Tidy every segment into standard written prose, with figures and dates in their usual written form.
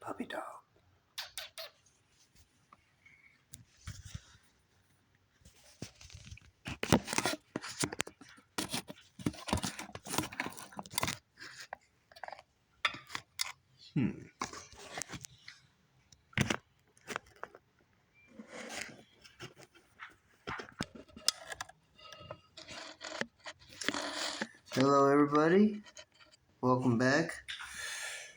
Puppy dog. Hello, everybody. Welcome back.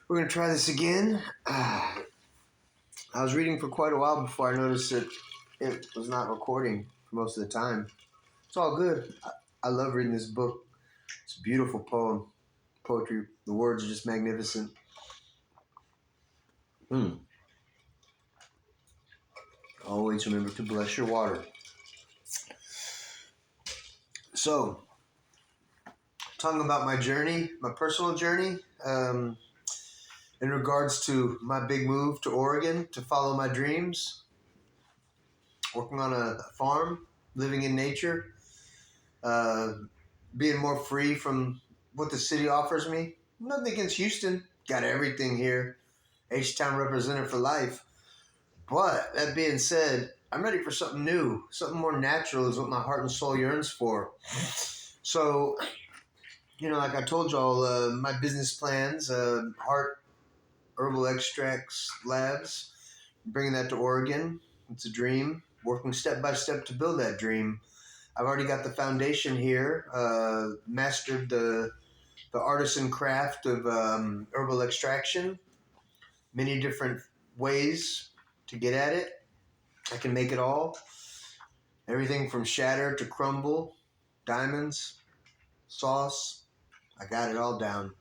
We're going to try this again. I was reading for quite a while before I noticed that it was not recording for most of the time. It's all good. I love reading this book. It's a beautiful poetry. The words are just magnificent. Always remember to bless your water. So, talking about my journey, my personal journey, in regards to my big move to Oregon to follow my dreams, working on a farm, living in nature, being more free from what the city offers me. Nothing against Houston. Got everything here. H-Town representative for life. But that being said, I'm ready for something new. Something more natural is what my heart and soul yearns for. So, like I told y'all, my business plans, Heart Herbal Extracts Labs, bringing that to Oregon. It's a dream. Working step by step to build that dream. I've already got the foundation here, mastered the artisan craft of herbal extraction, many different ways to get at it. I can make it all. Everything from shatter to crumble, diamonds, sauce. I got it all down.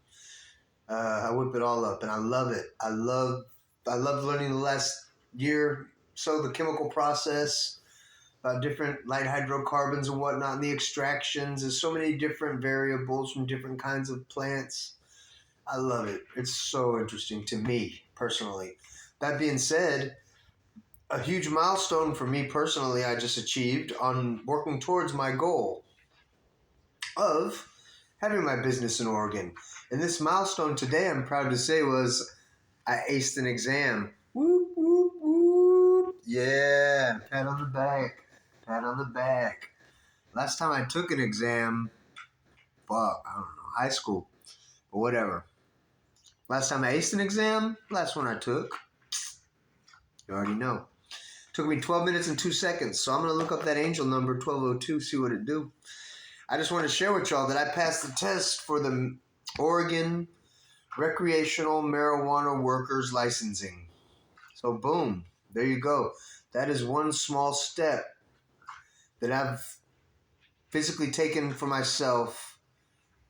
I whip it all up, and I love it. I love learning the last year so the chemical process, about different light hydrocarbons and whatnot, and the extractions. There's so many different variables from different kinds of plants. I love it. It's so interesting to me personally. That being said, a huge milestone for me personally I just achieved on working towards my goal of having my business in Oregon. And this milestone today, I'm proud to say, was I aced an exam. Whoop, whoop, whoop. Yeah, pat on the back. Pat on the back. Last time I took an exam, I don't know, high school, but whatever. Last time I aced an exam, last one I took, you already know. Took me 12 minutes and 2 seconds, so I'm going to look up that angel number, 1202, see what it do. I just want to share with y'all that I passed the test for the Oregon Recreational Marijuana Workers Licensing. So boom, there you go. That is one small step that I've physically taken for myself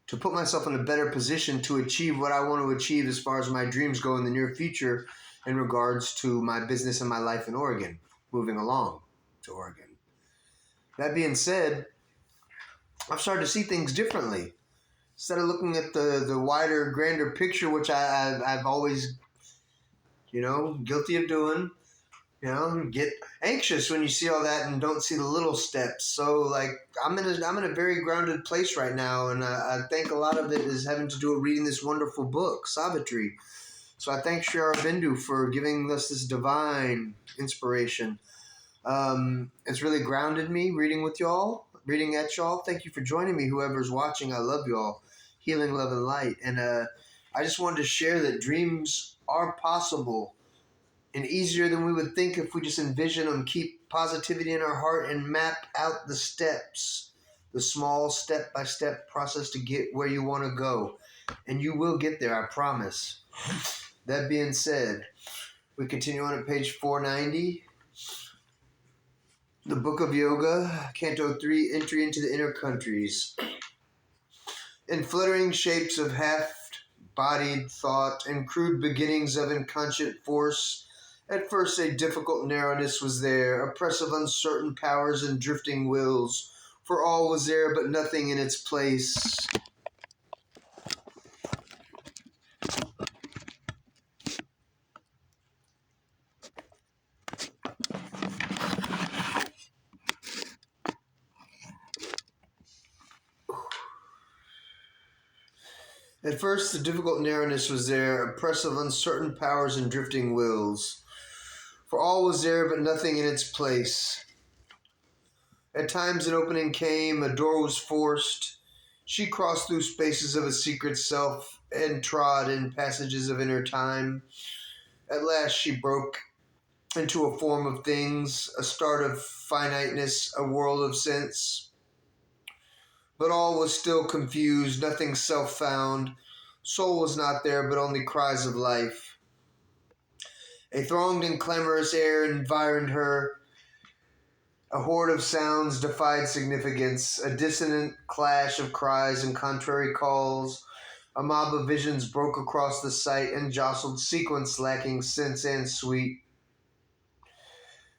to put myself in a better position to achieve what I want to achieve as far as my dreams go in the near future in regards to my business and my life in Oregon, moving along to Oregon. That being said, I've started to see things differently. Instead of looking at the wider, grander picture, which I've always, guilty of doing, get anxious when you see all that and don't see the little steps. So, I'm in a very grounded place right now, and I think a lot of it is having to do with reading this wonderful book, SAVITRI. So I thank Sri AUROBINDO for giving us this divine inspiration. It's really grounded me reading at y'all. Thank you for joining me, whoever's watching. I love y'all. Healing, love, and light. And I just wanted to share that dreams are possible and easier than we would think if we just envision them, keep positivity in our heart, and map out the steps, the small step-by-step process to get where you want to go. And you will get there, I promise. That being said, we continue on at page 490. The Book of Yoga, Canto 3, Entry into the Inner Countries. In fluttering shapes of half-bodied thought and crude beginnings of inconscient force, at first a difficult narrowness was there, oppressive uncertain powers and drifting wills, for all was there but nothing in its place. At first, the difficult narrowness was there, a press of uncertain powers and drifting wills. For all was there, but nothing in its place. At times, an opening came, a door was forced. She crossed through spaces of a secret self and trod in passages of inner time. At last, she broke into a form of things, a start of finiteness, a world of sense. But all was still confused, nothing self found. Soul was not there, but only cries of life. A thronged and clamorous air environed her. A horde of sounds defied significance, a dissonant clash of cries and contrary calls. A mob of visions broke across the sight and jostled sequence lacking sense and sweet.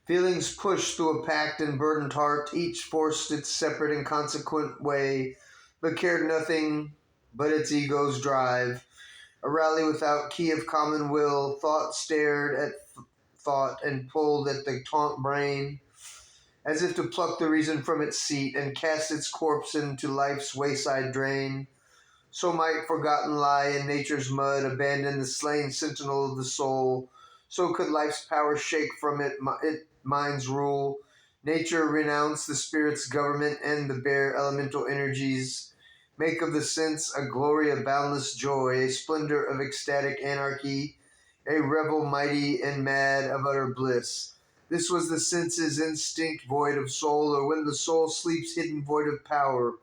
Feelings pushed through a packed and burdened heart, each forced its separate and consequent way, but cared nothing but its ego's drive. A rally without key of common will, thought stared at thought and pulled at the taut brain, as if to pluck the reason from its seat and cast its corpse into life's wayside drain. So might forgotten lie in nature's mud abandon the slain sentinel of the soul. So could life's power shake from it mind's rule. Nature renounce the spirit's government and the bare elemental energies. Make of the sense a glory of boundless joy, a splendor of ecstatic anarchy, a revel mighty and mad of utter bliss. This was the sense's instinct void of soul, or when the soul sleeps hidden void of power.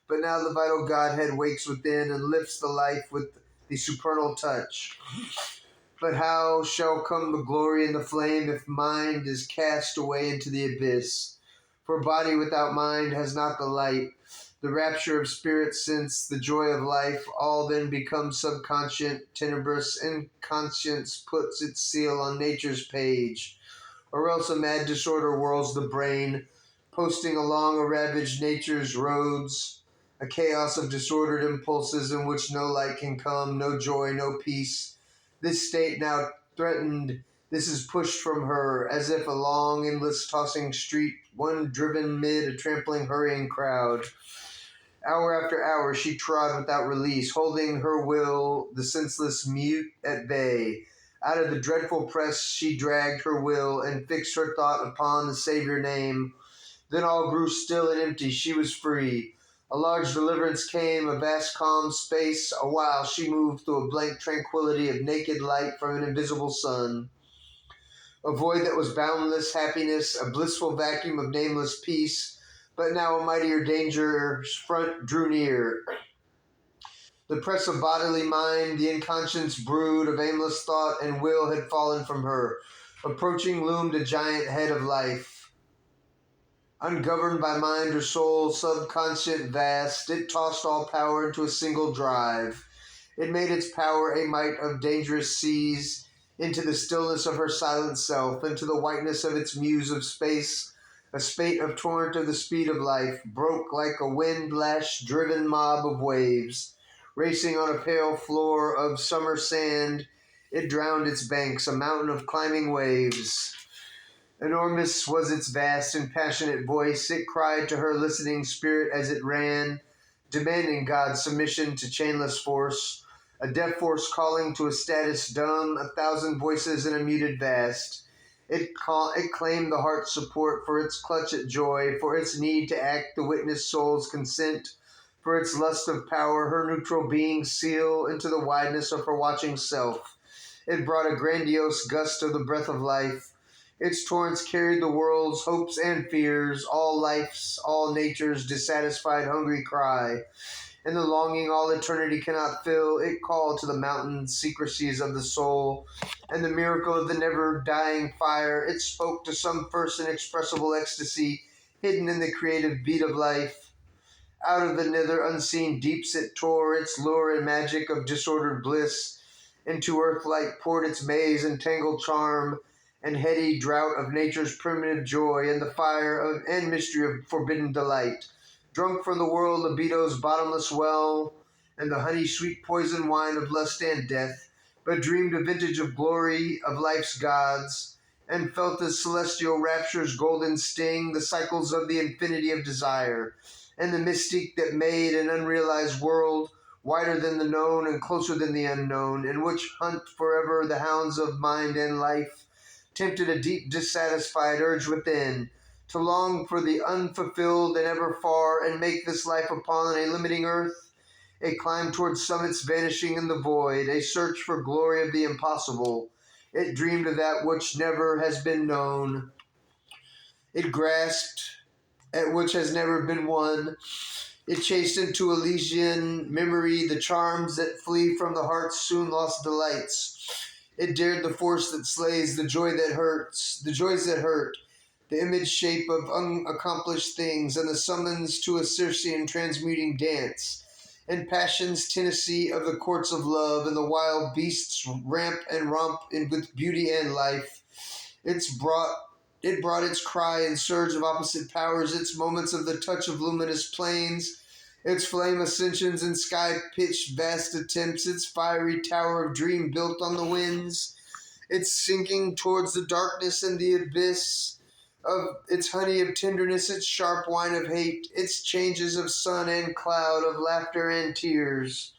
But now the vital Godhead wakes within and lifts the life with the supernal touch. But how shall come the glory and the flame if mind is cast away into the abyss? For body without mind has not the light, the rapture of spirit sense, the joy of life, all then becomes subconscient, tenebrous, and conscience puts its seal on nature's page. Or else a mad disorder whirls the brain, posting along a ravaged nature's roads, a chaos of disordered impulses in which no light can come, no joy, no peace. This state now threatened, this is pushed from her, as if a long, endless tossing street, one driven mid a trampling, hurrying crowd. Hour after hour she trod without release, holding her will, the senseless mute, at bay. Out of the dreadful press she dragged her will, and fixed her thought upon the Saviour name. Then all grew still and empty, she was free. A large deliverance came, a vast calm space. A while she moved through a blank tranquillity of naked light from an invisible sun. A void that was boundless happiness, a blissful vacuum of nameless peace. But now a mightier danger's front drew near. The press of bodily mind, the inconscious brood of aimless thought and will had fallen from her. Approaching loomed a giant head of life. Ungoverned by mind or soul, subconscient vast, it tossed all power into a single drive. It made its power a might of dangerous seas, into the stillness of her silent self, into the whiteness of its muse of space, a spate of torrent of the speed of life, broke like a wind-lashed, driven mob of waves. Racing on a pale floor of summer sand, it drowned its banks, a mountain of climbing waves. Enormous was its vast and passionate voice. It cried to her listening spirit as it ran, demanding God's submission to chainless force, a deaf force calling to a status dumb, 1,000 voices in a muted vast. It claimed the heart's support for its clutch at joy, for its need to act the witness soul's consent, for its lust of power, her neutral being seal into the wideness of her watching self. It brought a grandiose gust of the breath of life. Its torrents carried the world's hopes and fears, all life's, all nature's dissatisfied, hungry cry. And the longing all eternity cannot fill, it called to the mountain secrecies of the soul, and the miracle of the never-dying fire. It spoke to some first inexpressible ecstasy, hidden in the creative beat of life. Out of the nether unseen deeps it tore its lure and magic of disordered bliss. Into earth-light poured its maze and tangled charm, and heady drought of nature's primitive joy, and the fire of and mystery of forbidden delight. Drunk from the world libido's bottomless well, and the honey-sweet poison wine of lust and death, but dreamed a vintage of glory of life's gods, and felt the celestial rapture's golden sting, the cycles of the infinity of desire, and the mystique that made an unrealized world, wider than the known and closer than the unknown, in which hunt forever the hounds of mind and life, tempted a deep dissatisfied urge within, to long for the unfulfilled and ever far, and make this life upon a limiting earth a climb towards summits vanishing in the void, a search for glory of the impossible. It dreamed of that which never has been known. It grasped at which has never been won. It chased into Elysian memory the charms that flee from the heart's soon lost delights. It dared the force that slays, the joy that hurts, the joys that hurt, the image shape of unaccomplished things, and the summons to a Circean transmuting dance, and passion's Tennessee of the courts of love, and the wild beasts ramp and romp with beauty and life. It brought its cry and surge of opposite powers, its moments of the touch of luminous plains, its flame ascensions and sky-pitched vast attempts, its fiery tower of dream built on the winds, its sinking towards the darkness and the abyss, of its honey of tenderness, its sharp wine of hate, its changes of sun and cloud, of laughter and tears,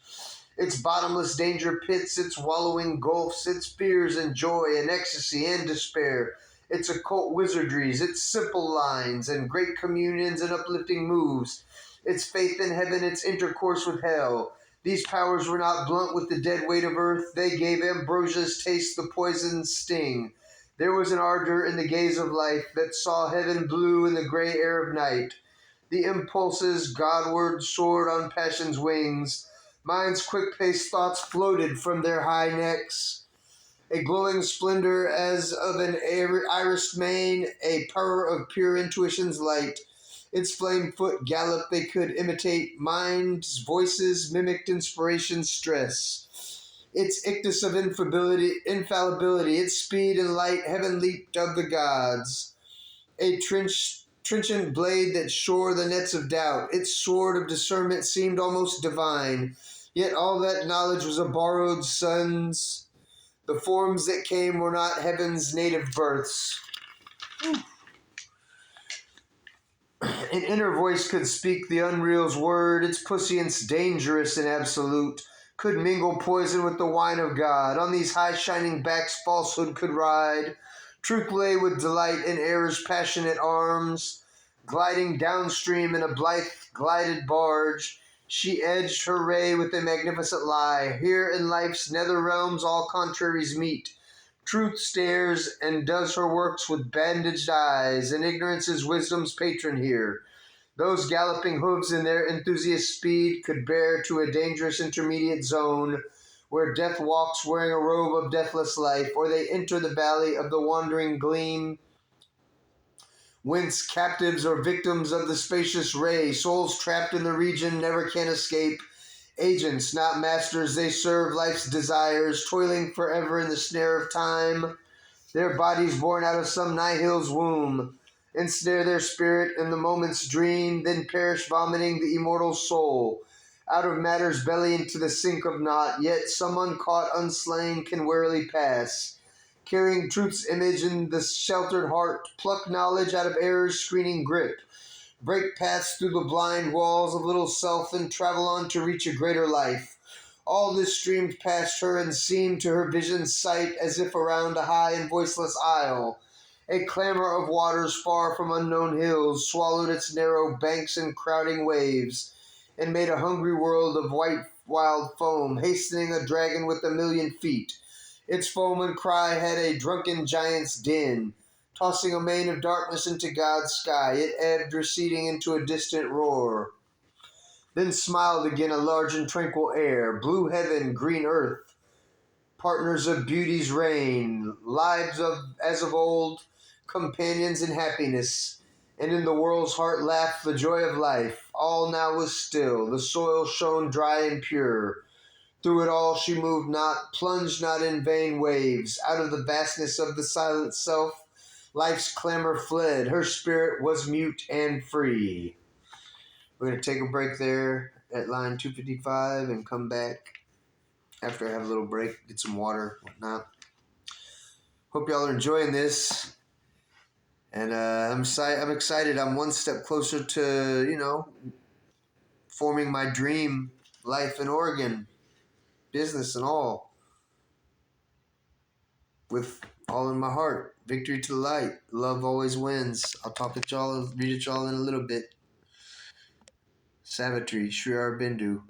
its bottomless danger pits, its wallowing gulfs, its fears and joy and ecstasy and despair, its occult wizardries, its simple lines and great communions and uplifting moves, its faith in heaven, its intercourse with hell. These powers were not blunt with the dead weight of earth. They gave ambrosia's taste the poison's sting. There was an ardor in the gaze of life that saw heaven blue in the gray air of night. The impulses Godward soared on passion's wings. Mind's quick-paced thoughts floated from their high necks. A glowing splendor as of an irised mane, a power of pure intuition's light. Its flame foot gallop they could imitate, mind's voices mimicked inspiration's stress. Its ictus of infallibility, its speed and light, heaven leaped of the gods. A trenchant blade that shore the nets of doubt, its sword of discernment seemed almost divine. Yet all that knowledge was a borrowed son's. The forms that came were not heaven's native births. An inner voice could speak the unreal's word, its prescience dangerous and absolute, could mingle poison with the wine of God. On these high shining backs falsehood could ride. Truth lay with delight in error's passionate arms. Gliding downstream in a blithe glided barge, she edged her ray with a magnificent lie. Here in life's nether realms all contraries meet. Truth stares and does her works with bandaged eyes, and ignorance is wisdom's patron here. Those galloping hooves in their enthusiast speed could bear to a dangerous intermediate zone, where death walks wearing a robe of deathless life, or they enter the valley of the wandering gleam, whence captives or victims of the spacious ray, souls trapped in the region never can escape. Agents, not masters, they serve life's desires, toiling forever in the snare of time. Their bodies born out of some nihil's womb, ensnare their spirit in the moment's dream, then perish vomiting the immortal soul. Out of matter's belly into the sink of naught, yet some uncaught, unslain can warily pass. Carrying truth's image in the sheltered heart, pluck knowledge out of error's screening grip. Break paths through the blind walls of little self and travel on to reach a greater life. All this streamed past her and seemed to her vision's sight as if around a high and voiceless isle. A clamor of waters far from unknown hills swallowed its narrow banks and crowding waves, and made a hungry world of white wild foam, hastening a dragon with 1,000,000 feet. Its foam and cry had a drunken giant's din. Tossing a mane of darkness into God's sky, it ebbed, receding into a distant roar. Then smiled again a large and tranquil air, blue heaven, green earth, partners of beauty's reign, lives as of old, companions in happiness, and in the world's heart laughed the joy of life. All now was still, the soil shone dry and pure. Through it all she moved not, plunged not in vain waves. Out of the vastness of the silent self, life's clamor fled. Her spirit was mute and free. We're going to take a break there at line 255 and come back after I have a little break, get some water, whatnot. Hope y'all are enjoying this. And I'm excited. I'm one step closer to, forming my dream life in Oregon, business and all, with all in my heart. Victory to the light. Love always wins. I'll talk at y'all, read at y'all in a little bit. SAVITRI, Sri Aurobindo.